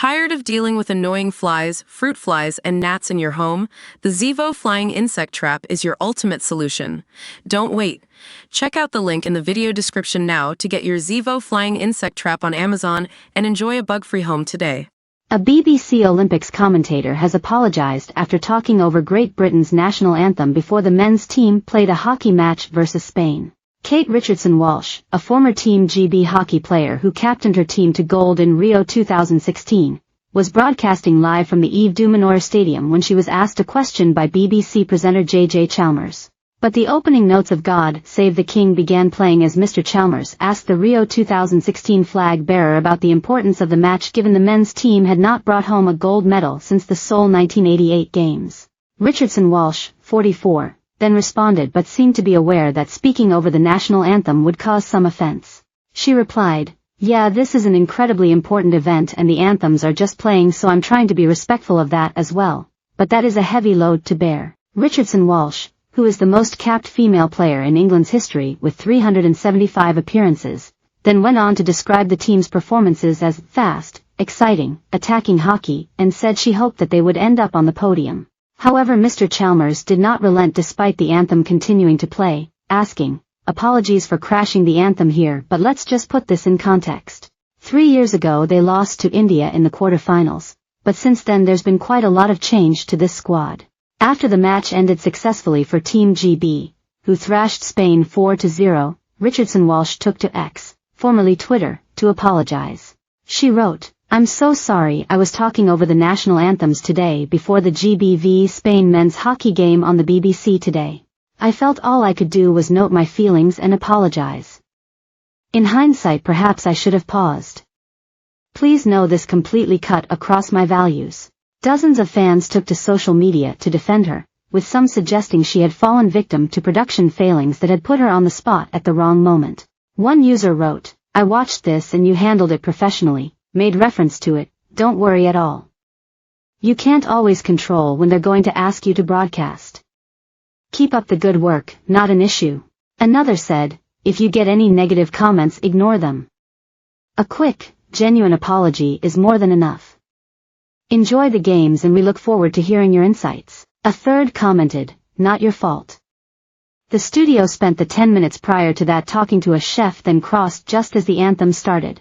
Tired of dealing with annoying flies, fruit flies, and gnats in your home? The Zevo Flying Insect Trap is your ultimate solution. Don't wait. Check out the link in the video description now to get your Zevo Flying Insect Trap on Amazon and enjoy a bug-free home today. A BBC Olympics commentator has apologised after talking over Great Britain's national anthem before the men's team played a hockey match versus Spain. Kate Richardson-Walsh, a former Team GB hockey player who captained her team to gold in Rio 2016, was broadcasting live from the Yves du Manoir Stadium when she was asked a question by BBC presenter JJ Chalmers. But the opening notes of God Save the King began playing as Mr. Chalmers asked the Rio 2016 flag bearer about the importance of the match given the men's team had not brought home a gold medal since the Seoul 1988 Games. Richardson-Walsh, 44, then responded but seemed to be aware that speaking over the national anthem would cause some offense. She replied, "Yeah, this is an incredibly important event and the anthems are just playing, so I'm trying to be respectful of that as well. But that is a heavy load to bear." Richardson-Walsh, who is the most capped female player in England's history with 375 appearances, then went on to describe the team's performances as fast, exciting, attacking hockey, and said she hoped that they would end up on the podium. However, Mr. Chalmers did not relent despite the anthem continuing to play, asking, "Apologies for crashing the anthem here, but let's just put this in context. 3 years ago they lost to India in the quarterfinals, but since then there's been quite a lot of change to this squad." After the match ended successfully for Team GB, who thrashed Spain 4-0, Richardson-Walsh took to X, formerly Twitter, to apologise. She wrote, "I'm so sorry, I was talking over the national anthems today before the GB v Spain men's hockey game on the BBC today. I felt all I could do was note my feelings and apologise. In hindsight perhaps I should have paused. Please know this completely cut across my values." Dozens of fans took to social media to defend her, with some suggesting she had fallen victim to production failings that had put her on the spot at the wrong moment. One user wrote, "I watched this and you handled it professionally, made reference to it, don't worry at all. You can't always control when they're going to ask you to broadcast. Keep up the good work, not an issue." Another said, "If you get any negative comments, ignore them. A quick, genuine apology is more than enough. Enjoy the games and we look forward to hearing your insights." A third commented, "Not your fault. The studio spent the 10 minutes prior to that talking to a chef then crossed just as the anthem started.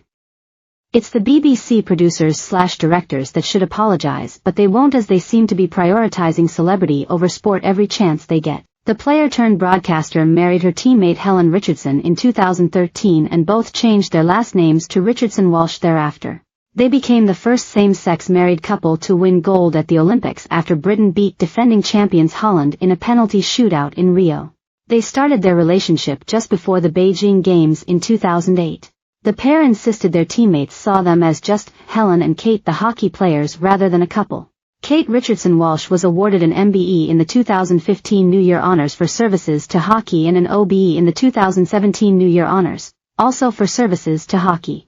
It's the BBC producers/directors that should apologise, but they won't as they seem to be prioritising celebrity over sport every chance they get." The player-turned-broadcaster married her teammate Helen Richardson in 2013 and both changed their last names to Richardson-Walsh thereafter. They became the first same-sex married couple to win gold at the Olympics after Britain beat defending champions Holland in a penalty shootout in Rio. They started their relationship just before the Beijing Games in 2008. The pair insisted their teammates saw them as just Helen and Kate the hockey players rather than a couple. Kate Richardson-Walsh was awarded an MBE in the 2015 New Year Honours for services to hockey and an OBE in the 2017 New Year Honours, also for services to hockey.